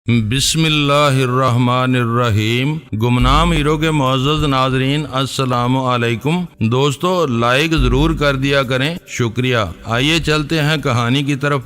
بسم اللہ الرحمن الرحیم۔ گمنام ہیرو کے معزز ناظرین السلام علیکم۔ دوستو لائک ضرور کر دیا کریں، شکریہ۔ آئیے چلتے ہیں کہانی کی طرف۔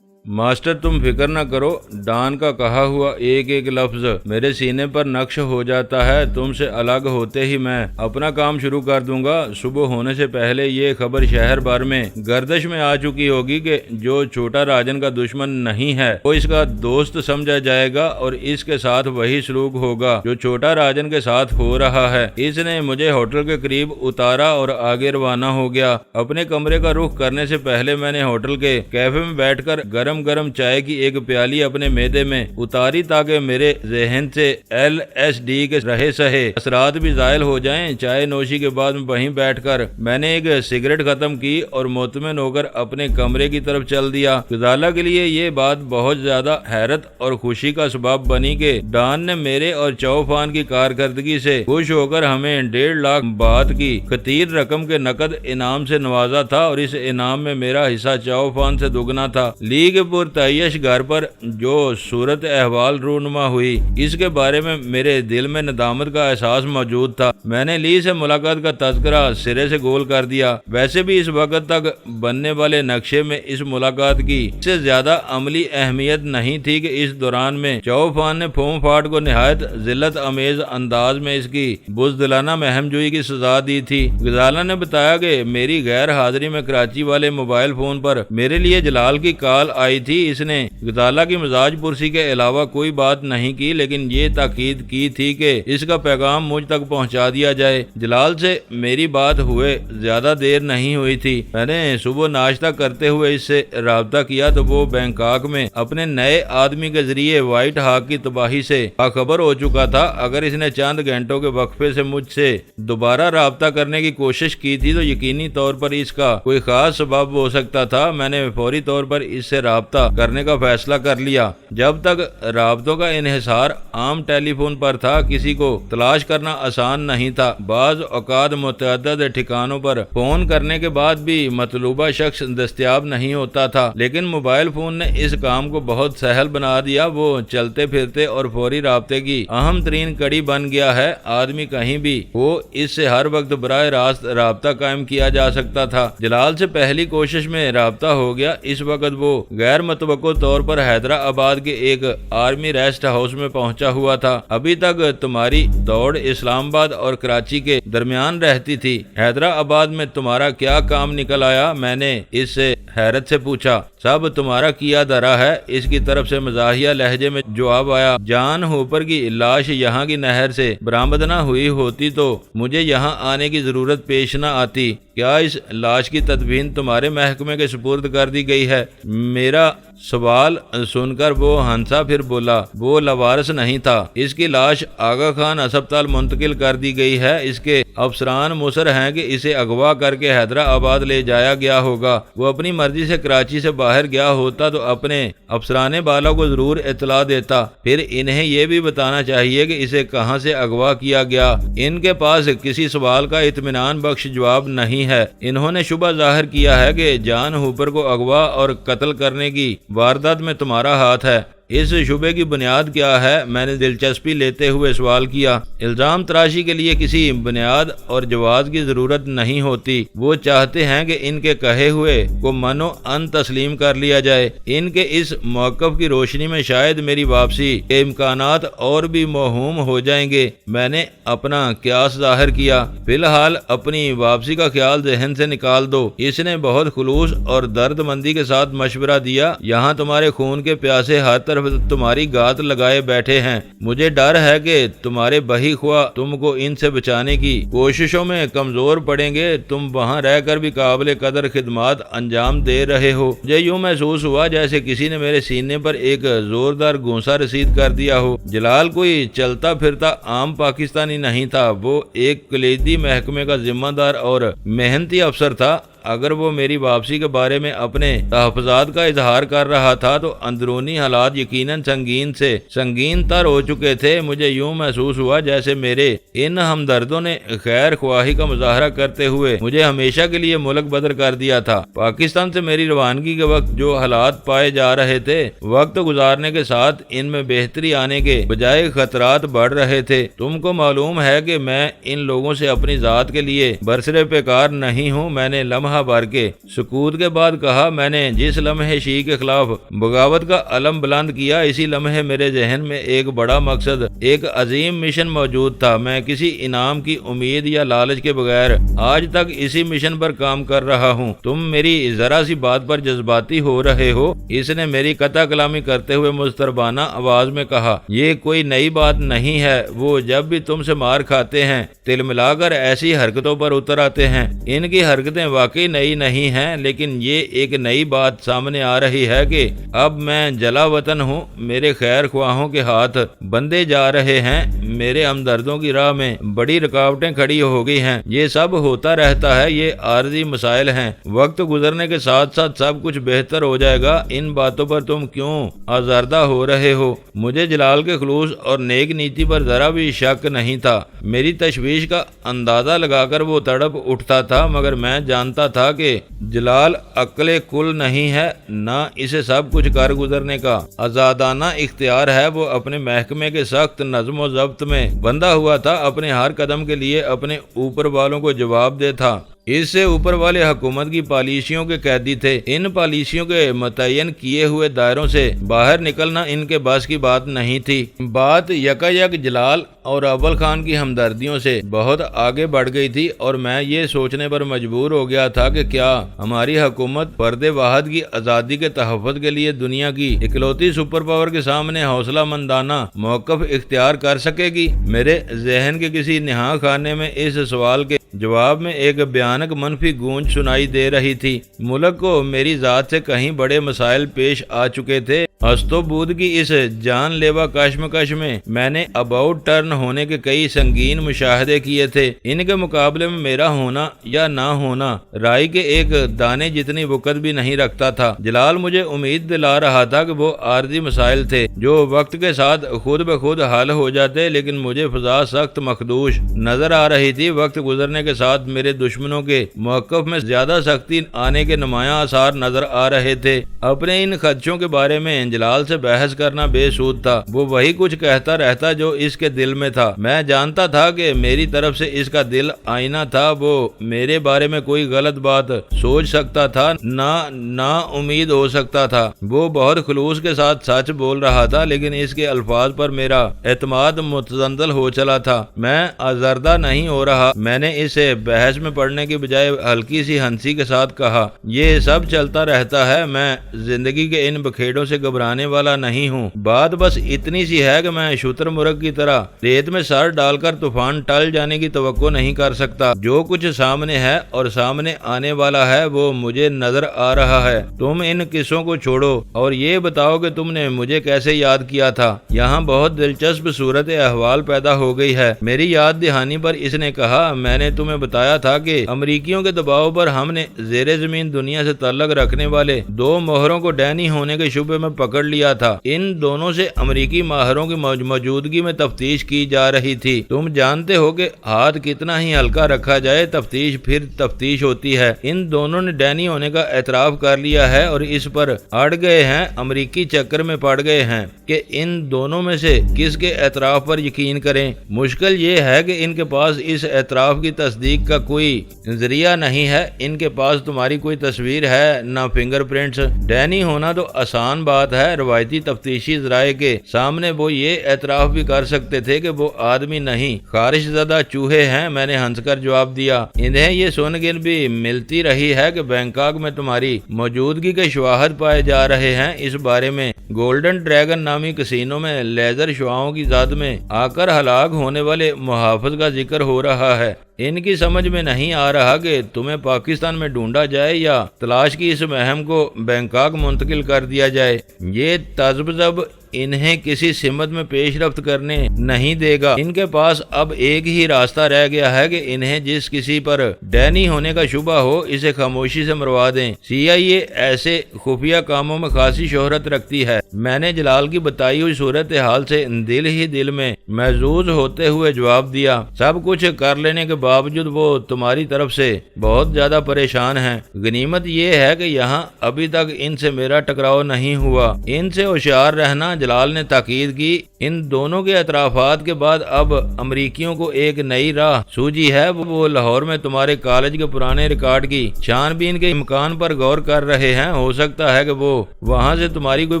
ماسٹر تم فکر نہ کرو، ڈان کا کہا ہوا ایک ایک لفظ میرے سینے پر نقش ہو جاتا ہے۔ تم سے الگ ہوتے ہی میں اپنا کام شروع کر دوں گا۔ صبح ہونے سے پہلے یہ خبر شہر بھر میں گردش میں آ چکی ہوگی کہ جو چھوٹا راجن کا دشمن نہیں ہے وہ اس کا دوست سمجھا جائے گا اور اس کے ساتھ وہی سلوک ہوگا جو چھوٹا راجن کے ساتھ ہو رہا ہے۔ اس نے مجھے ہوٹل کے قریب اتارا اور آگے روانہ ہو گیا۔ اپنے کمرے کا رخ کرنے سے پہلے میں نے ہوٹل کے کیفے میں بیٹھ کر گرم چائے کی ایک پیالی اپنے معدے میں اتاری تاکہ میرے ذہن سے LSD کے رہے سہے اثرات بھی زائل ہو جائیں۔ چائے نوشی کے بعد وہیں بیٹھ کر میں نے ایک سگریٹ ختم کی اور مطمئن ہو کر اپنے کمرے کی طرف چل دیا۔ غزالہ کے لیے یہ بات بہت زیادہ حیرت اور خوشی کا سبب بنی کہ ڈان نے میرے اور چوفان کی کارکردگی سے خوش ہو کر ہمیں 1.5 لاکھ بات کی خطیر رقم کے نقد انعام سے نوازا تھا اور اس انعام میں میرا حصہ چوفان سے دگنا تھا۔ لیگ پر تعیش گھر پر جو صورت احوال رونما ہوئی اس کے بارے میں میرے دل میں ندامت کا احساس موجود تھا۔ میں نے لی سے ملاقات کا تذکرہ سرے سے گول کر دیا۔ ویسے بھی اس وقت تک بننے والے نقشے میں اس ملاقات کی اس سے زیادہ عملی اہمیت نہیں تھی کہ اس دوران میں چوفان نے پھوم پھاٹ کو نہایت ذلت امیز انداز میں اس کی بزدلانہ مہم جوئی کی سزا دی تھی۔ غزالہ نے بتایا کہ میری غیر حاضری میں کراچی والے موبائل فون پر میرے لیے جلال کی کال آئی تھی۔ اس نے غزالہ کی مزاج پرسی کے علاوہ کوئی بات نہیں کی لیکن یہ تاکید کی تھی کہ اس کا پیغام مجھ تک پہنچا دیا جائے۔ جلال سے میری بات ہوئے زیادہ دیر نہیں ہوئی تھی۔ میں نے صبح ناشتہ کرتے ہوئے اس سے رابطہ کیا تو وہ بینکاک میں اپنے نئے آدمی کے ذریعے وائٹ ہاک کی تباہی سے باخبر ہو چکا تھا۔ اگر اس نے چند گھنٹوں کے وقفے سے مجھ سے دوبارہ رابطہ کرنے کی کوشش کی تھی تو یقینی طور پر اس کا کوئی خاص سبب ہو سکتا تھا۔ میں نے فوری طور پر اس سے رابطہ کرنے کا فیصلہ کر لیا۔ جب تک رابطوں کا انحصار عام ٹیلی فون پر تھا کسی کو تلاش کرنا آسان نہیں تھا۔ بعض اوقات متعدد ٹھکانوں پر فون کرنے کے بعد بھی مطلوبہ شخص دستیاب نہیں ہوتا تھا، لیکن موبائل فون نے اس کام کو بہت سہل بنا دیا۔ وہ چلتے پھرتے اور فوری رابطے کی اہم ترین کڑی بن گیا ہے۔ آدمی کہیں بھی ہو اس سے ہر وقت براہ راست رابطہ قائم کیا جا سکتا تھا۔ جلال سے پہلی کوشش میں رابطہ ہو گیا۔ اس وقت وہ غیر متوقع طور پر حیدرآباد کے ایک آرمی ریسٹ ہاؤس میں پہنچا ہوا تھا۔ ابھی تک تمہاری دوڑ اسلام آباد اور کراچی کے درمیان رہتی تھی، حیدرآباد میں تمہارا کیا کام نکل آیا؟ میں نے اس سے حیرت سے پوچھا۔ سب تمہارا کیا دھرا ہے، اس کی طرف سے مزاحیہ لہجے میں جواب آیا۔ جان ہوپر کی لاش یہاں کی نہر سے برآمد نہ ہوئی ہوتی تو مجھے یہاں آنے کی ضرورت پیش نہ آتی۔ کیا اس لاش کی تدفین تمہارے محکمے کے سپرد کر دی گئی ہے؟ میرا سوال سن کر وہ ہنسا، پھر بولا وہ لوارث نہیں تھا، اس کی لاش آغا خان ہسپتال منتقل کر دی گئی ہے۔ اس کے افسران مصر ہیں کہ اسے اغوا کر کے حیدرآباد لے جایا گیا ہوگا۔ وہ اپنی مرضی سے کراچی سے باہر گیا ہوتا تو اپنے افسران بالا کو ضرور اطلاع دیتا، پھر انہیں یہ بھی بتانا چاہیے کہ اسے کہاں سے اغوا کیا گیا۔ ان کے پاس کسی سوال کا اطمینان بخش جواب نہیں ہے۔ انہوں نے شبہ ظاہر کیا ہے کہ جان ہوپر کو اغوا اور قتل کرنے کی واردات میں تمہارا ہاتھ ہے۔ اس شبے کی بنیاد کیا ہے؟ میں نے دلچسپی لیتے ہوئے سوال کیا۔ الزام تراشی کے لیے کسی بنیاد اور جواز کی ضرورت نہیں ہوتی۔ وہ چاہتے ہیں کہ ان کے کہے ہوئے کو منو ان تسلیم کر لیا جائے۔ ان کے اس موقف کی روشنی میں شاید میری واپسی کے امکانات اور بھی موہوم ہو جائیں گے۔ میں نے اپنا قیاس ظاہر کیا۔ فی الحال اپنی واپسی کا خیال ذہن سے نکال دو۔ اس نے بہت خلوص اور درد مندی کے ساتھ مشورہ دیا۔ یہاں تمہارے خون کے پیاسے ہر طرف تمہاری گات لگائے بیٹھے ہیں۔ مجھے ڈر ہے کہ تمہارے بہی خواہ تم کو ان سے بچانے کی کوششوں میں کمزور پڑیں گے۔ تم وہاں رہ کر بھی قابل قدر خدمات انجام دے رہے ہو۔ مجھے یوں محسوس ہوا جیسے کسی نے میرے سینے پر ایک زوردار گونسا رسید کر دیا ہو۔ جلال کوئی چلتا پھرتا عام پاکستانی نہیں تھا، وہ ایک کلیدی محکمے کا ذمہ دار اور محنتی افسر تھا۔ اگر وہ میری واپسی کے بارے میں اپنے تحفظات کا اظہار کر رہا تھا تو اندرونی حالات یقیناً سنگین سے سنگین تر ہو چکے تھے۔ مجھے یوں محسوس ہوا جیسے میرے ان ہمدردوں نے خیر خواہی کا مظاہرہ کرتے ہوئے مجھے ہمیشہ کے لیے ملک بدر کر دیا تھا۔ پاکستان سے میری روانگی کے وقت جو حالات پائے جا رہے تھے، وقت گزارنے کے ساتھ ان میں بہتری آنے کے بجائے خطرات بڑھ رہے تھے۔ تم کو معلوم ہے کہ میں ان لوگوں سے اپنی ذات کے لیے برسر پیکار نہیں ہوں۔ میں نے لمحہ بھر کے سکوت کے بعد کہا، میں نے جس لمحے شیعہ کے خلاف بغاوت کا علم بلند کیا، اسی لمحے میرے ذہن میں ایک بڑا مقصد، ایک عظیم مشن موجود تھا۔ میں کسی انعام کی امید یا لالچ کے بغیر آج تک اسی مشن پر کام کر رہا ہوں۔ تم میری ذرا سی بات پر جذباتی ہو رہے ہو۔ اس نے میری قطع کلامی کرتے ہوئے مضطربانہ آواز میں کہا، یہ کوئی نئی بات نہیں ہے۔ وہ جب بھی تم سے مار کھاتے ہیں تل ملا کر ایسی حرکتوں پر اتر آتے ہیں۔ ان کی حرکتیں واقعی نئی نہیں ہیں، لیکن یہ ایک نئی بات سامنے آ رہی ہے کہ اب میں جلا وطن ہوں۔ میرے خیر خواہوں کے ہاتھ بندے جا رہے ہیں، میرے ہمدردوں کی راہ میں بڑی رکاوٹیں کھڑی ہو گئی ہیں۔ یہ سب ہوتا رہتا ہے، یہ عارضی مسائل ہیں، وقت گزرنے کے ساتھ ساتھ سب کچھ بہتر ہو جائے گا۔ ان باتوں پر تم کیوں آزردہ ہو رہے ہو؟ مجھے جلال کے خلوص اور نیک نیتی پر ذرا بھی شک نہیں تھا۔ میری تشویش کا اندازہ لگا کر وہ تڑپ اٹھتا تھا، مگر میں جانتا تھا کہ جلال عقل کل نہیں ہے، نہ اسے سب کچھ کر گزرنے کا آزادانہ اختیار ہے۔ وہ اپنے محکمے کے سخت نظم و ضبط میں بندھا ہوا تھا، اپنے ہر قدم کے لیے اپنے اوپر والوں کو جواب دہ تھا۔ اس سے اوپر والے حکومت کی پالیسیوں کے قیدی تھے۔ ان پالیسیوں کے متعین کیے ہوئے دائروں سے باہر نکلنا ان کے بس کی بات نہیں تھی۔ بات یکا یک جلال اور اول خان کی ہمدردیوں سے بہت آگے بڑھ گئی تھی، اور میں یہ سوچنے پر مجبور ہو گیا تھا کہ کیا ہماری حکومت فرد واحد کی آزادی کے تحفظ کے لیے دنیا کی اکلوتی سپر پاور کے سامنے حوصلہ مندانہ موقف اختیار کر سکے گی؟ میرے ذہن کے کسی نہا خانے میں اس سوال کے جواب میں ایک بھیانک منفی گونج سنائی دے رہی تھی۔ ملک کو میری ذات سے کہیں بڑے مسائل پیش آ چکے تھے۔ ہست و بود کی اس جان لیوا کشمکش میں نے اباؤٹ ٹرن ہونے کے کئی سنگین مشاہدے کیے تھے۔ ان کے مقابلے میں میرا ہونا یا نہ ہونا رائی کے ایک دانے جتنی وقت بھی نہیں رکھتا تھا۔ جلال مجھے امید دلا رہا تھا کہ وہ عارضی مسائل تھے جو وقت کے ساتھ خود بخود حل ہو جاتے، لیکن مجھے فضا سخت مخدوش نظر آ رہی تھی۔ وقت گزرنے کے ساتھ میرے دشمنوں کے موقف میں زیادہ سختی آنے کے نمایاں آثار نظر آ رہے تھے۔ اپنے ان خدشوں کے بارے میں جلال سے بحث کرنا بے سود تھا۔ وہ وہی کچھ کہتا رہتا جو اس کے دل میں تھا۔ میں جانتا تھا کہ میری طرف سے اس کا دل آئینہ تھا، وہ میرے بارے میں کوئی غلط بات سوچ سکتا تھا، نہ امید ہو سکتا تھا۔ وہ بہت خلوص کے ساتھ سچ بول رہا تھا، لیکن اس کے الفاظ پر میرا اعتماد متزلزل ہو چلا تھا۔ میں آزردہ نہیں ہو رہا۔ میں نے اسے بحث میں پڑھنے کی بجائے ہلکی سی ہنسی کے ساتھ کہا، یہ سب چلتا رہتا ہے، میں زندگی کے ان بکھیڑوں سے گھبرانے والا نہیں ہوں۔ بات بس اتنی سی ہے کہ میں شتر مرغ کی طرح ریت میں سر ڈال کر طوفان ٹل جانے کی توقع نہیں کر سکتا۔ جو کچھ سامنے ہے اور سامنے آنے والا ہے وہ مجھے نظر آ رہا ہے۔ تم ان قصوں کو چھوڑو اور یہ بتاؤ کہ تم نے مجھے کیسے یاد کیا تھا۔ یہاں بہت دلچسپ صورت احوال پیدا ہو گئی ہے۔ میری یاد دہانی پر اس نے کہا، میں نے تمہیں بتایا تھا کہ امریکیوں کے دباؤ پر ہم نے زیر زمین دنیا سے تعلق رکھنے والے دو ماہروں کو ڈینی ہونے کے شبے میں پکڑ لیا تھا۔ ان دونوں سے امریکی ماہروں کی موجودگی میں تفتیش کی جا رہی تھی۔ تم جانتے ہو کہ ہاتھ کتنا ہی ہلکا رکھا جائے، تفتیش پھر تفتیش ہوتی ہے۔ ان دونوں نے ڈینی ہونے کا اعتراف کر لیا ہے اور اس پر اڑ گئے ہیں، امریکی چکر میں پڑ گئے ہیں کہ ان دونوں میں سے کس کے اعتراف پر یقین کریں۔ مشکل یہ ہے کہ ان کے پاس اس اعتراف کی تصدیق کا کوئی ذریعہ نہیں ہے۔ ان کے پاس تمہاری کوئی تصویر ہے، نہ فنگر پرنٹس۔ ڈینی ہونا تو آسان بات ہے، روایتی تفتیشی ذرائع کے سامنے وہ یہ اعتراف بھی کر سکتے تھے کہ وہ آدمی نہیں، خارش زدہ چوہے ہیں۔ میں نے ہنس کر جواب دیا، انہیں یہ سنگن بھی ملتی رہی ہے کہ بینکاک میں تمہاری موجودگی کے شواہد پائے جا رہے ہیں۔ اس بارے میں گولڈن ڈریگن نامی کسینو میں لیزر شعاعوں کی زد میں آ کر ہلاک ہونے والے محافظ کا ذکر ہو رہا ہے۔ ان کی سمجھ میں نہیں آ رہا کہ تمہیں پاکستان میں ڈھونڈا جائے یا تلاش کی اس مہم کو بینکاک منتقل کر دیا جائے۔ یہ تذبذب انہیں کسی سمت میں پیش رفت کرنے نہیں دے گا۔ ان کے پاس اب ایک ہی راستہ رہ گیا ہے کہ انہیں جس کسی پر ڈینی ہونے کا شبہ ہو اسے خاموشی سے مروا دیں۔ CIA ایسے خفیہ کاموں میں خاصی شہرت رکھتی ہے۔ میں نے جلال کی بتائی ہوئی صورتحال سے دل ہی دل میں محظوظ ہوتے ہوئے جواب دیا، سب کچھ کر لینے کے باوجود وہ تمہاری طرف سے بہت زیادہ پریشان ہیں۔ غنیمت یہ ہے کہ یہاں ابھی تک ان سے میرا ٹکراؤ نہیں ہوا۔ ان سے ہوشیار رہنا، جلال نے تاکید کی۔ ان دونوں کے اعترافات کے بعد اب امریکیوں کو ایک نئی راہ سوجی ہے۔ وہ لاہور میں تمہارے کالج کے پرانے ریکارڈ کی چھان بین کے امکان پر غور کر رہے ہیں۔ ہو سکتا ہے کہ وہ وہاں سے تمہاری کوئی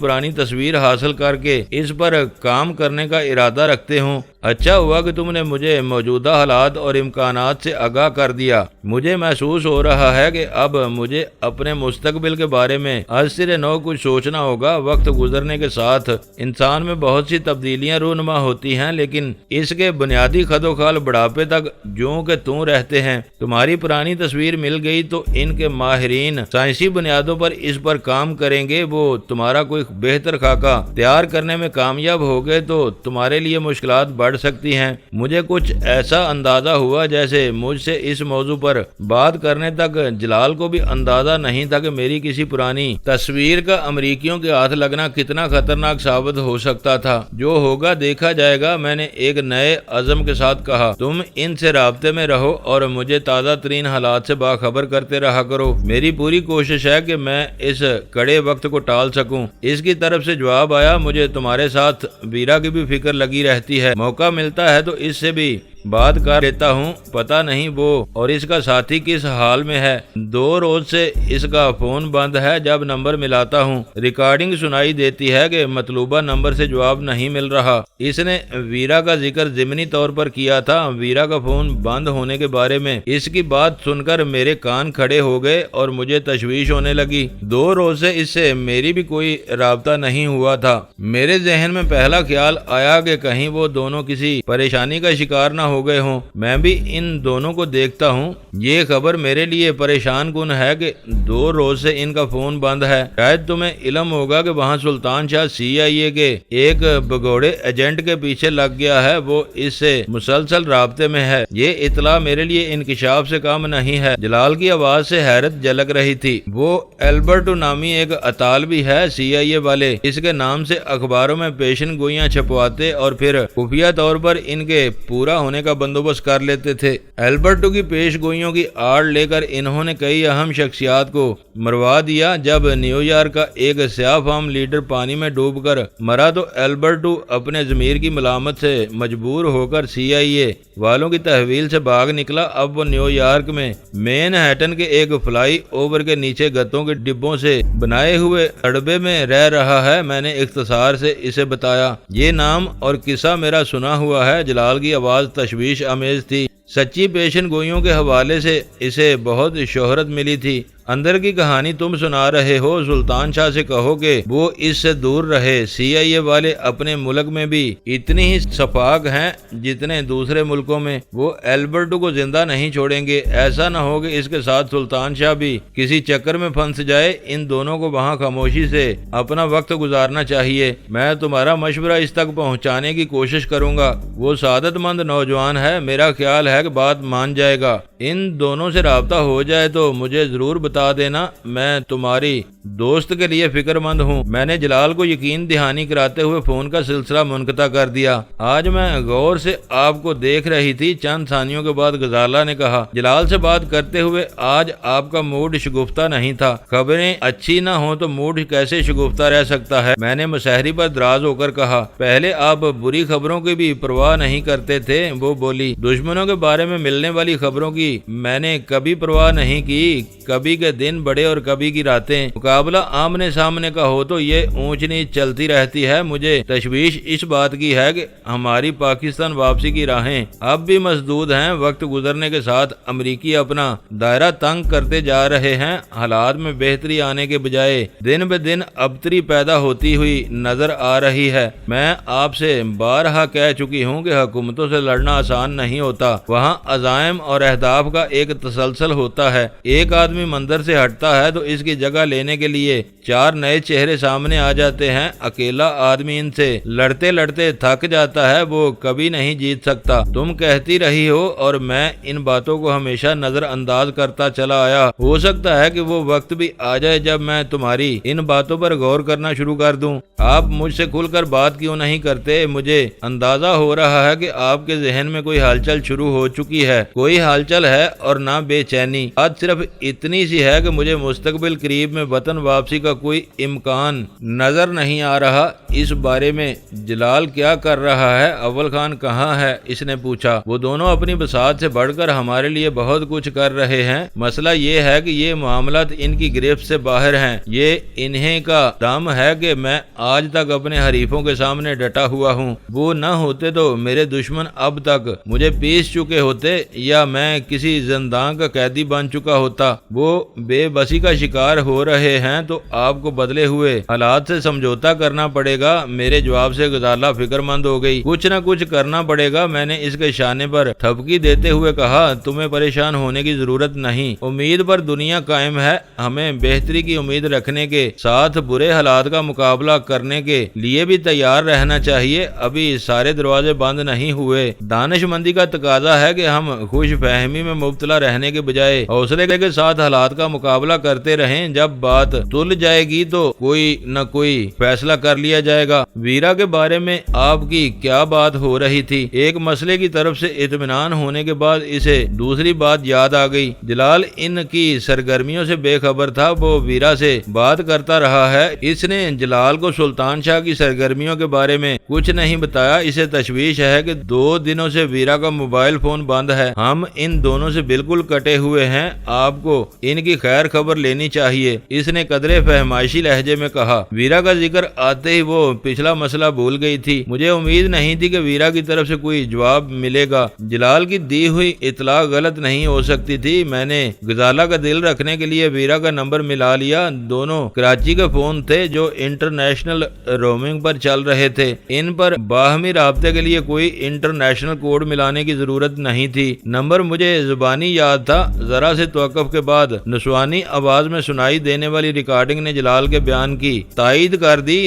پرانی تصویر حاصل کر کے اس پر کام کرنے کا ارادہ رکھتے ہوں۔ اچھا ہوا کہ تم نے مجھے موجودہ حالات اور امکانات سے آگاہ کر دیا۔ مجھے محسوس ہو رہا ہے کہ اب مجھے اپنے مستقبل کے بارے میں از سر نو کچھ سوچنا ہوگا۔ وقت گزرنے کے ساتھ انسان میں بہت سی تبدیلیاں رونما ہوتی ہیں، لیکن اس کے بنیادی خد و خال بڑھاپے تک جوں کہ توں رہتے ہیں۔ تمہاری پرانی تصویر مل گئی تو ان کے ماہرین سائنسی بنیادوں پر اس پر کام کریں گے۔ وہ تمہارا کوئی بہتر خاکہ تیار کرنے میں کامیاب ہو گئے تو تمہارے لیے مشکلات بڑھ سکتی ہیں۔ مجھے کچھ ایسا اندازہ ہوا جیسے مجھ سے اس موضوع پر بات کرنے تک جلال کو بھی اندازہ نہیں تھا کہ میری کسی پرانی تصویر کا امریکیوں کے ہاتھ لگنا کتنا خطرناک ثابت ہو سکتا تھا۔ جو ہوگا دیکھا جائے گا، میں نے ایک نئے عزم کے ساتھ کہا۔ تم ان سے رابطے میں رہو اور مجھے تازہ ترین حالات سے باخبر کرتے رہا کرو۔ میری پوری کوشش ہے کہ میں اس کڑے وقت کو ٹال سکوں۔ اس کی طرف سے جواب آیا، مجھے تمہارے ساتھ ویرا کی بھی فکر لگی رہتی ہے۔ موقع ملتا ہے تو اس سے بھی بات کر لیتا ہوں۔ پتہ نہیں وہ اور اس کا ساتھی کس حال میں ہے۔ 2 روز سے اس کا فون بند ہے۔ جب نمبر ملاتا ہوں ریکارڈنگ سنائی دیتی ہے کہ مطلوبہ نمبر سے جواب نہیں مل رہا۔ اس نے ویرا کا ذکر ضمنی طور پر کیا تھا۔ ویرا کا فون بند ہونے کے بارے میں اس کی بات سن کر میرے کان کھڑے ہو گئے اور مجھے تشویش ہونے لگی۔ 2 روز سے اس سے میری بھی کوئی رابطہ نہیں ہوا تھا۔ میرے ذہن میں پہلا خیال آیا کہ کہیں وہ دونوں کسی پریشانی کا شکار نہ ہو گئے ہوں۔ میں بھی ان دونوں کو دیکھتا ہوں۔ یہ خبر میرے لیے پریشان کن ہے کہ 2 روز سے ان کا فون بند ہے۔ شاید تمہیں علم ہوگا کہ وہاں سلطان شاہ CIA کے ایک بگوڑے ایجنٹ کے پیچھے لگ گیا ہے۔ وہ اس سے مسلسل رابطے میں ہے۔ یہ اطلاع میرے لیے انکشاف سے کم نہیں ہے۔ جلال کی آواز سے حیرت جھلک رہی تھی۔ وہ البرٹو نامی ایک اطالوی ہے۔ CIA والے اس کے نام سے اخباروں میں پیشن گوئیاں چھپواتے اور پھر خفیہ طور پر ان کے پورا ہونے کا بندوبست کر لیتے تھے۔ البرٹو کی پیش گوئیوں کی آڑ لے کر انہوں نے کئی اہم شخصیات کو مروا دیا۔ جب نیو یارک کا ایک سیاہ فام لیڈر پانی میں ڈوب کر مرا تو البرٹو اپنے ضمیر کی ملامت سے مجبور ہو کر CIA والوں کی تحویل سے بھاگ نکلا۔ اب وہ نیو یارک میں مین ہیٹن کے ایک فلائی اوور کے نیچے گتوں کے ڈبوں سے بنائے ہوئے اڑبے میں رہ رہا ہے۔ میں نے اختصار سے اسے بتایا۔ یہ نام اور قصہ میرا سنا ہوا ہے۔ جلال کی آواز تشویش آمیز تھی۔ سچی پیشن گوئیوں کے حوالے سے اسے بہت شہرت ملی تھی۔ اندر کی کہانی تم سنا رہے ہو۔ سلطان شاہ سے کہو کہ وہ اس سے دور رہے۔ CIA والے اپنے ملک میں بھی اتنی ہی شفاق ہیں جتنے دوسرے ملکوں میں۔ وہ البرٹو کو زندہ نہیں چھوڑیں گے۔ ایسا نہ ہو کہ اس کے ساتھ سلطان شاہ بھی کسی چکر میں پھنس جائے۔ ان دونوں کو وہاں خاموشی سے اپنا وقت گزارنا چاہیے۔ میں تمہارا مشورہ اس تک پہنچانے کی کوشش کروں گا۔ وہ سعادت مند نوجوان ہے۔ میرا خیال ہے کہ بات مان جائے گا۔ ان دونوں سے رابطہ ہو جائے تو مجھے ضرور بتا دینا۔ میں تمہاری دوست کے لیے فکر مند ہوں۔ میں نے جلال کو یقین دہانی کراتے ہوئے فون کا سلسلہ منقطع کر دیا۔ آج میں غور سے آپ کو دیکھ رہی تھی۔ چند ثانیوں کے بعد غزالہ نے کہا، جلال سے بات کرتے ہوئے آج آپ کا موڈ شگفتہ نہیں تھا۔ خبریں اچھی نہ ہوں تو موڈ کیسے شگفتہ رہ سکتا ہے؟ میں نے مسحری پر دراز ہو کر کہا، پہلے آپ بری خبروں کی بھی پرواہ نہیں کرتے تھے۔ وہ بولی، دشمنوں کے بارے میں ملنے والی خبروں کی میں نے کبھی پرواہ نہیں کی۔ کبھی کے دن بڑے اور کبھی کی راتیں۔ مقابلہ آمنے سامنے کا ہو تو یہ اونچ نیچ چلتی رہتی ہے۔ مجھے تشویش اس بات کی ہے کہ ہماری پاکستان واپسی کی راہیں اب بھی مسدود ہیں۔ وقت گزرنے کے ساتھ امریکی اپنا دائرہ تنگ کرتے جا رہے ہیں۔ حالات میں بہتری آنے کے بجائے دن بہ دن ابتری پیدا ہوتی ہوئی نظر آ رہی ہے۔ میں آپ سے بارہا کہہ چکی ہوں کہ حکومتوں سے لڑنا آسان نہیں ہوتا۔ وہاں عزائم اور اہداف کا ایک تسلسل ہوتا ہے۔ ایک آدمی مندر ادھر سے ہٹتا ہے تو اس کی جگہ لینے کے لیے 4 نئے چہرے سامنے آ جاتے ہیں۔ اکیلا آدمی ان سے لڑتے لڑتے تھک جاتا ہے، وہ کبھی نہیں جیت سکتا۔ تم کہتی رہی ہو اور میں ان باتوں کو ہمیشہ نظر انداز کرتا چلا آیا۔ ہو سکتا ہے کہ وہ وقت بھی آ جائے جب میں تمہاری ان باتوں پر غور کرنا شروع کر دوں۔ آپ مجھ سے کھل کر بات کیوں نہیں کرتے؟ مجھے اندازہ ہو رہا ہے کہ آپ کے ذہن میں کوئی ہلچل شروع ہو چکی ہے۔ کوئی ہلچل ہے اور نہ بے چینی۔ بات صرف اتنی سی ہے کہ مجھے مستقبل قریب میں وطن واپسی کا کوئی امکان نظر نہیں آ رہا۔ اس بارے میں جلال کیا کر رہا ہے؟ اول خان کہاں ہے؟ اس نے پوچھا۔ وہ دونوں اپنی بساط سے بڑھ کر ہمارے لیے بہت کچھ کر رہے ہیں۔ مسئلہ یہ ہے کہ یہ معاملات ان کی گرفت سے باہر ہیں۔ یہ انہیں کا دم ہے کہ میں آج تک اپنے حریفوں کے سامنے ڈٹا ہوا ہوں۔ وہ نہ ہوتے تو میرے دشمن اب تک مجھے پیس چکے ہوتے یا میں کسی زندان کا قیدی بن چکا ہوتا۔ وہ بے بسی کا شکار ہو رہے ہیں تو آپ کو بدلے ہوئے حالات سے سمجھوتا کرنا پڑے گا۔ میرے جواب سے غزالہ فکر مند ہو گئی۔ کچھ نہ کچھ کرنا پڑے گا، میں نے اس کے شانے پر تھپکی دیتے ہوئے کہا۔ تمہیں پریشان ہونے کی ضرورت نہیں، امید پر دنیا قائم ہے۔ ہمیں بہتری کی امید رکھنے کے ساتھ برے حالات کا مقابلہ کرنے کے لیے بھی تیار رہنا چاہیے۔ ابھی سارے دروازے بند نہیں ہوئے۔ دانش مندی کا تقاضا ہے کہ ہم خوش فہمی میں مبتلا رہنے کے بجائے حوصلے کے ساتھ حالات کا مقابلہ کرتے رہیں۔ جب بات تل جائے گی تو کوئی نہ کوئی فیصلہ کر لیا جائے گا۔ ویرا کے بارے میں آپ کی کیا بات ہو رہی تھی؟ ایک مسئلے کی طرف سے اطمینان ہونے کے بعد اسے دوسری بات یاد آ گئی۔ جلال ان کی سرگرمیوں سے بے خبر تھا۔ وہ ویرا سے بات کرتا رہا ہے۔ اس نے جلال کو سلطان شاہ کی سرگرمیوں کے بارے میں کچھ نہیں بتایا۔ اسے تشویش ہے کہ 2 دنوں سے ویرا کا موبائل فون بند ہے۔ ہم ان دونوں سے بالکل کٹے ہوئے ہیں۔ آپ کو ان کی خیر خبر لینی چاہیے، اس نے قدرے فہمائشی لہجے میں کہا۔ ویرا کا ذکر آتے ہی وہ پچھلا مسئلہ بھول گئی تھی۔ مجھے امید نہیں تھی کہ ویرا کی طرف سے کوئی جواب ملے گا۔ جلال کی دی ہوئی اطلاع غلط نہیں ہو سکتی تھی۔ میں نے غزالہ کا دل رکھنے کے لیے ویرا کا نمبر ملا لیا۔ دونوں کراچی کے فون تھے جو انٹرنیشنل رومنگ پر چل رہے تھے۔ ان پر باہمی رابطے کے لیے کوئی انٹرنیشنل کوڈ ملانے کی ضرورت نہیں تھی۔ نمبر مجھے زبانی یاد تھا۔ ذرا سے توقف کے بعد نسوانی آواز میں سنائی دینے والی ریکارڈنگ نے جلال کے بیان کی تائید کر دی۔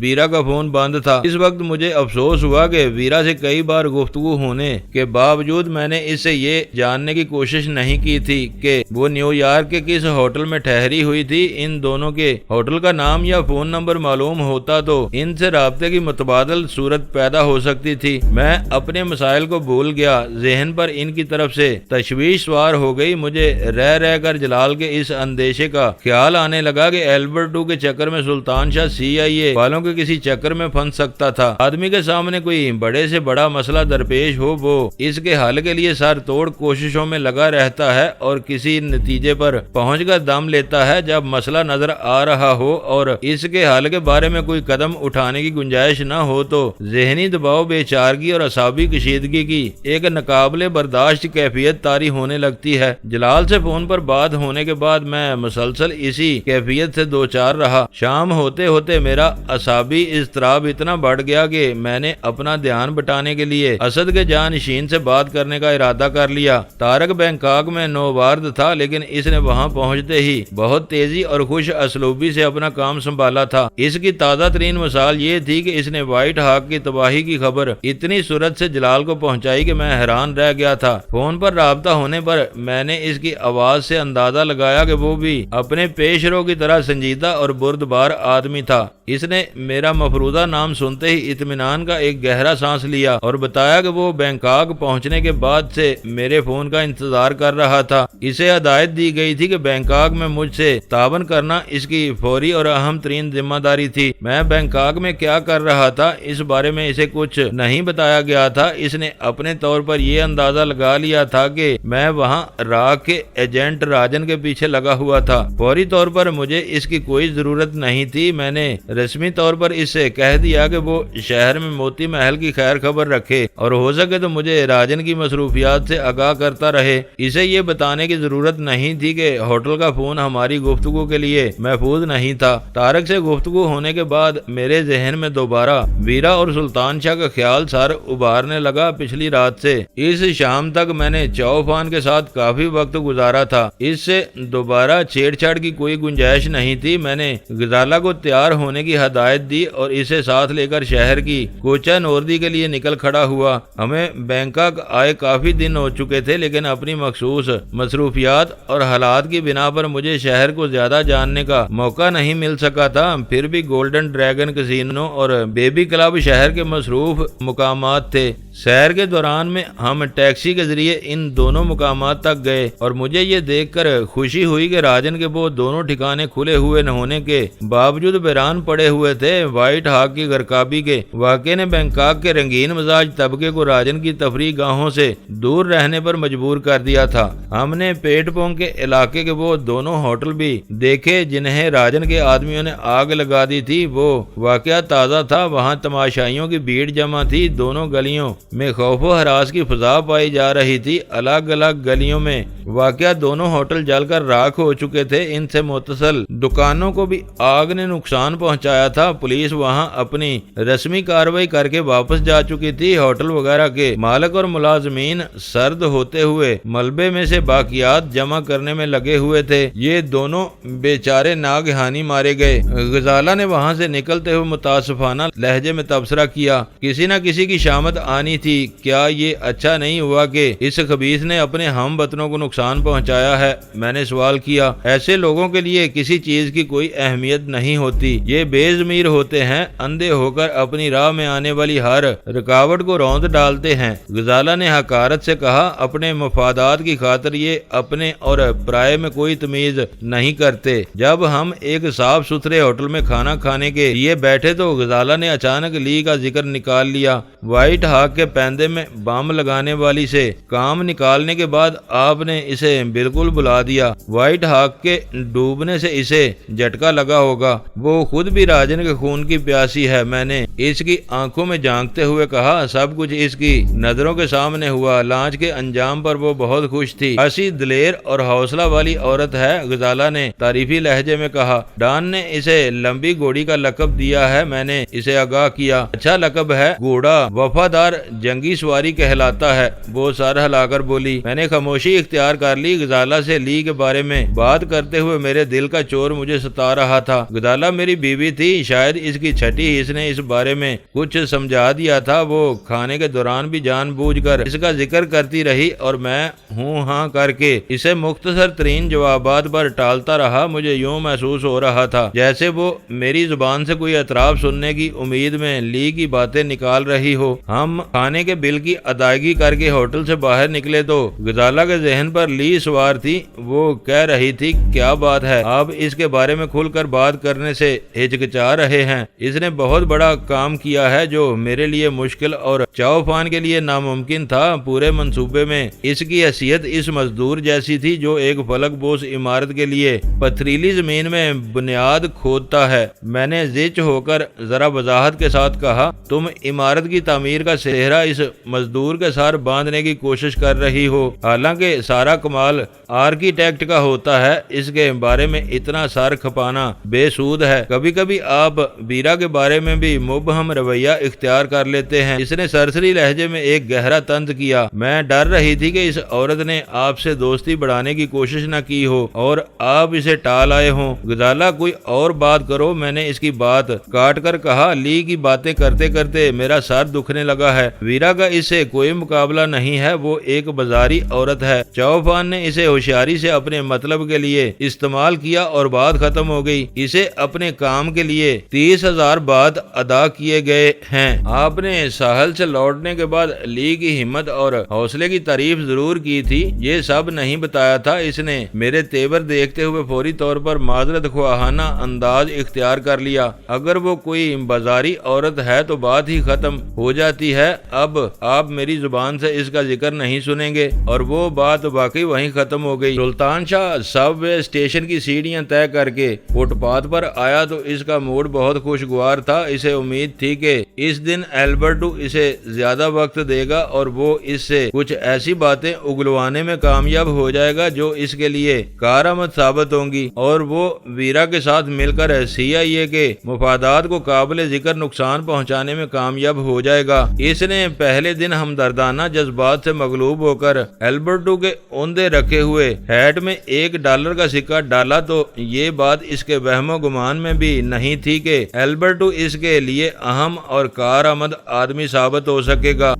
ویرا کا فون بند تھا۔ اس وقت مجھے افسوس ہوا کہ ویرا سے کئی بار گفتگو ہونے کے باوجود میں نے اس سے یہ جاننے کی کوشش نہیں کی تھی کہ وہ نیو یارک کے کس ہوٹل میں ٹھہری ہوئی تھی۔ ان دونوں کے ہوٹل کا نام یا فون نمبر معلوم ہوتا تو ان سے رابطے کی متبادل صورت پیدا ہو سکتی تھی۔ میں اپنے مسائل کو بھول گیا۔ ذہن پر ان کی طرف سے تشویش سوار ہو گئی۔ مجھے رہ کر جلال کے اس اندیشے کا خیال آنے لگا کہ ایلبرٹو کے چکر میں سلطان شاہ CIA والوں کے کسی چکر میں پھنس سکتا تھا۔ آدمی کے سامنے کوئی بڑے سے بڑا مسئلہ درپیش ہو، وہ اس کے حل کے لیے سر توڑ کوششوں میں لگا رہتا ہے اور کسی نتیجے پر پہنچ کر دم لیتا ہے جب مسئلہ نظر آ رہا ہو اور اس کے حل کے بارے میں کوئی قدم اٹھانے کی گنجائش نہ ہو تو ذہنی دباؤ، بے چارگی اور اعصابی کشیدگی کی ایک ناقابل برداشت کیفیت طاری ہونے لگتی ہے۔ جلال سے فون پر بات ہونے کے بعد میں مسلسل اسی کیفیت سے دوچار رہا۔ شام ہوتے ہوتے میرا اعصابی اضطراب اتنا بڑھ گیا کہ میں نے اپنا دھیان بٹانے کے لیے اسد کے جانشین سے بات کرنے کا ارادہ کر لیا۔ طارق بینکاک میں نوبارد تھا، لیکن اس نے وہاں پہنچتے ہی بہت تیزی اور خوش اسلوبی سے اپنا کام سنبھالا تھا۔ اس کی تازہ ترین مثال یہ تھی کہ اس نے وائٹ ہاک کی تباہی کی خبر اتنی سرعت سے جلال کو پہنچائی کہ میں حیران رہ گیا تھا۔ فون پر رابطہ ہونے پر میں نے اس کی آواز سے اندازہ لگایا کہ وہ بھی اپنے پیش رو کی طرح سنجیدہ اور بردبار آدمی تھا۔ اس نے میرا مفروضہ نام سنتے ہی اطمینان کا ایک گہرا سانس لیا اور بتایا کہ وہ بینکاک پہنچنے کے بعد سے میرے فون کا انتظار کر رہا تھا۔ اسے ہدایت دی گئی تھی کہ بینکاک میں مجھ سے تعاون کرنا اس کی فوری اور اہم ترین ذمہ داری تھی۔ میں بینکاک میں کیا کر رہا تھا اس بارے میں اسے کچھ نہیں بتایا گیا تھا۔ اس نے اپنے طور پر یہ اندازہ لگا لیا تھا کہ میں وہاں راک کے ایجنٹ راجن کے پیچھے لگا ہوا تھا۔ فوری طور پر مجھے اس کی کوئی ضرورت نہیں تھی۔ میں نے رسمی طور پر اس سے کہہ دیا کہ وہ شہر میں موتی محل کی خیر خبر رکھے اور ہو سکے تو مجھے راجن کی مصروفیات سے آگاہ کرتا رہے۔ اسے یہ بتانے کی ضرورت نہیں تھی کہ ہوٹل کا فون ہماری گفتگو کے لیے محفوظ نہیں تھا۔ طارق سے گفتگو ہونے کے بعد میرے ذہن میں دوبارہ ویرا اور سلطان شاہ کا خیال سر ابھارنے لگا۔ پچھلی رات سے اس شام تک میں نے چوفان کے ساتھ کافی وقت گزارا تھا۔ اس سے دوبارہ چھیڑ چھاڑ کی کوئی گنجائش نہیں تھی۔ میں نے غزالہ کو تیار ہونے کی ہدایت دی اور اسے ساتھ لے کر شہر کی کوچہ نوردی کے لیے نکل کھڑا ہوا۔ ہمیں بینکاک آئے کافی دن ہو چکے تھے، لیکن اپنی مخصوص مصروفیات اور حالات کی بنا پر مجھے شہر کو زیادہ جاننے کا موقع نہیں مل سکا تھا۔ پھر بھی گولڈن ڈریگن کسینو اور بیبی کلب شہر کے مصروف مقامات تھے۔ سیر کے دوران میں ہم ٹیکسی کے ذریعے ان دونوں مقامات تک گئے اور مجھے یہ دیکھ کر خوشی ہوئی کہ راجن کے وہ دونوں ٹھکانے کھلے ہوئے نہ ہونے کے باوجود ویران پڑے ہوئے تھے۔ وائٹ ہاک کی غرقابی کے واقعے نے بینکاک کے رنگین مزاج طبقے کو راجن کی تفریح گاہوں سے دور رہنے پر مجبور کر دیا تھا۔ ہم نے پیٹ پونگ کے علاقے کے وہ دونوں ہوٹل بھی دیکھے جنہیں راجن کے آدمیوں نے آگ لگا دی تھی۔ وہ واقعہ تازہ تھا، وہاں تماشائیوں کی بھیڑ جمع تھی، دونوں گلیوں میں خوف و ہراس کی فضا پائی جا رہی تھی۔ الگ الگ گلیوں میں واقعہ دونوں ہوٹل جل کر راکھ ہو چکے تھے، ان سے متصل دکانوں کو بھی آگ نے نقصان پہنچایا تھا۔ پولیس وہاں اپنی رسمی کارروائی کر کے واپس جا چکی تھی۔ ہوٹل وغیرہ کے مالک اور ملازمین سرد ہوتے ہوئے ملبے میں سے باقیات جمع کرنے میں لگے ہوئے تھے۔ یہ دونوں بیچارے ناگہانی مارے گئے۔ غزالہ نے وہاں سے نکلتے ہوئے متاسفانہ لہجے میں تبصرہ کیا، کسی نہ کسی کی شامت آنی تھی۔ کیا یہ اچھا نہیں ہوا کہ اس خبیث نے اپنے ہم وطنوں کو نقصان پہنچایا ہے؟ میں نے سوال کیا۔ ایسے لوگوں کے لیے کسی چیز کی کوئی اہمیت نہیں ہوتی، یہ بے ضمیر ہوتے ہیں، اندھے ہو کر اپنی راہ میں آنے والی ہر رکاوٹ کو روند ڈالتے ہیں۔ غزالہ نے حقارت سے کہا، اپنے مفادات کی خاطر یہ اپنے اور پرائے میں کوئی تمیز نہیں کرتے۔ جب ہم ایک صاف ستھرے ہوٹل میں کھانا کھانے کے لیے بیٹھے تو غزالہ نے اچانک لی کا ذکر نکال لیا۔ وائٹ ہاک کے پیندے میں بام لگانے والی سے کام نکالنے کے بعد آپ نے اسے بالکل بلا دیا۔ وائٹ ہاک کے ڈوبنے سے اسے جھٹکا لگا ہوگا، وہ خود بھی راجن کے خون کی پیاسی ہے۔ میں نے اس کی آنکھوں میں جھانکتے ہوئے کہا، سب کچھ اس کی نظروں کے سامنے ہوا۔ لانچ کے انجام پر وہ بہت خوش تھی، ایسی دلیر اور حوصلہ والی عورت ہے، غزالہ نے تعریفی لہجے میں کہا۔ ڈان نے اسے لمبی گھوڑی کا لقب دیا ہے، میں نے اسے آگاہ کیا۔ اچھا لقب ہے، گھوڑا وفادار جنگی سواری کہلاتا ہے، وہ سر ہلا کر بولی۔ میں نے خاموشی اختیار کر لی۔ غزالہ سے لی کے بارے میں بات کرتے ہوئے میرے دل کا چور مجھے ستا رہا تھا۔ غزالہ میری بیوی تھی، شاید اس کی چھٹی حص نے اس بارے میں کچھ سمجھا دیا تھا۔ وہ کھانے کے دوران بھی جان بوجھ کر اس کا ذکر کرتی رہی اور میں ہوں ہاں کر کے اسے مختصر ترین جوابات پر ٹالتا رہا۔ مجھے یوں محسوس ہو رہا تھا جیسے وہ میری زبان سے کوئی اعتراف سننے کی امید میں لی کی باتیں نکال رہی ہو۔ ہم کھانے کے بل کی ادائیگی کر کے ہوٹل سے باہر نکلے تو غزالہ کے ذہن پر لی سوار تھی۔ وہ کہہ رہی تھی، کیا بات ہے، آپ اس کے بارے میں کھل کر بات کرنے سے ہچکچا رہے ہیں؟ اس نے بہت بڑا کام کیا ہے جو میرے لیے مشکل اور چاؤفان کے لیے ناممکن تھا۔ پورے منصوبے میں اس کی حیثیت اس مزدور جیسی تھی جو ایک فلک بوس عمارت کے لیے پتھریلی زمین میں بنیاد کھودتا ہے۔ میں نے زچ ہو کر ذرا وضاحت کے ساتھ کہا، تم عمارت کی تعمیر کا سہرا اس مزدور کے ساتھ باندھنے کی کوشش کر رہی ہو، حالانکہ سارا کمال آرکیٹیکٹ کا ہوتا ہے۔ اس کے بارے میں اتنا سر کھپانا بے سود ہے۔ کبھی کبھی آپ بیرا کے بارے میں بھی مبہم رویہ اختیار کر لیتے ہیں۔ اس نے سرسری لہجے میں ایک گہرا طنز کیا۔ میں ڈر رہی تھی کہ اس عورت نے آپ سے دوستی بڑھانے کی کوشش نہ کی ہو اور آپ اسے ٹال آئے ہوں۔ غزالہ، کوئی اور بات کرو، میں نے اس کی بات کاٹ کر کہا۔ لی کی باتیں کرتے کرتے میرا سر دکھنے لگا ہے۔ ویرا کا اس سے کوئی مقابلہ نہیں ہے، وہ ایک بازاری عورت ہے۔ چاؤفان نے اسے ہوشیاری سے اپنے مطلب کے لیے استعمال کیا اور بات ختم ہو گئی۔ اسے اپنے کام کے لیے 30,000 بات ادا کیے گئے ہیں۔ آپ نے ساحل سے لوٹنے کے بعد لی کی ہمت اور حوصلے کی تعریف ضرور کی تھی، یہ سب نہیں بتایا تھا۔ اس نے میرے تیور دیکھتے ہوئے فوری طور پر معذرت خواہانہ انداز اختیار کر لیا۔ اگر وہ کوئی بازاری عورت ہے تو بات ہی ختم ہو جاتی ہے، اب آپ میری زبان سے اس کا ذکر نہیں سنیں گے۔ اور وہ بات واقعی وہیں ختم ہو گئی۔ سلطان شاہ سب وے اسٹیشن کی سیڑھیاں طے کر کے فٹ پاتھ پر آیا تو اس کا موڈ بہت خوشگوار تھا۔ اسے امید تھی کہ اس دن البرٹو اسے زیادہ وقت دے گا اور وہ اس سے کچھ ایسی باتیں اگلوانے میں کامیاب ہو جائے گا جو اس کے لیے کارآمد ثابت ہوں گی، اور وہ ویرا کے ساتھ مل کر CIA کے مفادات کو قابل ذکر نقصان پہنچانے میں کامیاب ہو جائے گا۔ اس نے پہلے دن ہمدردانہ جذبات سے مغلوب ہو کر البرٹو کے اوندے رکھے ہوئے ہیٹ میں $1 کا سکہ ڈالا تو یہ بات اس کے وہم و گمان میں بھی نہیں تھی کہ البرٹو اس کے لیے اہم اور کارآمد آدمی ثابت ہو سکے گا۔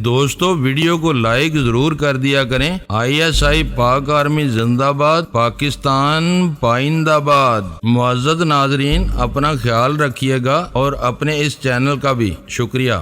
دوستو ویڈیو کو لائک ضرور کر دیا کریں۔ ISI پاک آرمی زندہ باد، پاکستان پائندہ باد۔ معزز ناظرین، اپنا خیال رکھیے گا اور اپنے اس چینل کا بھی شکریہ۔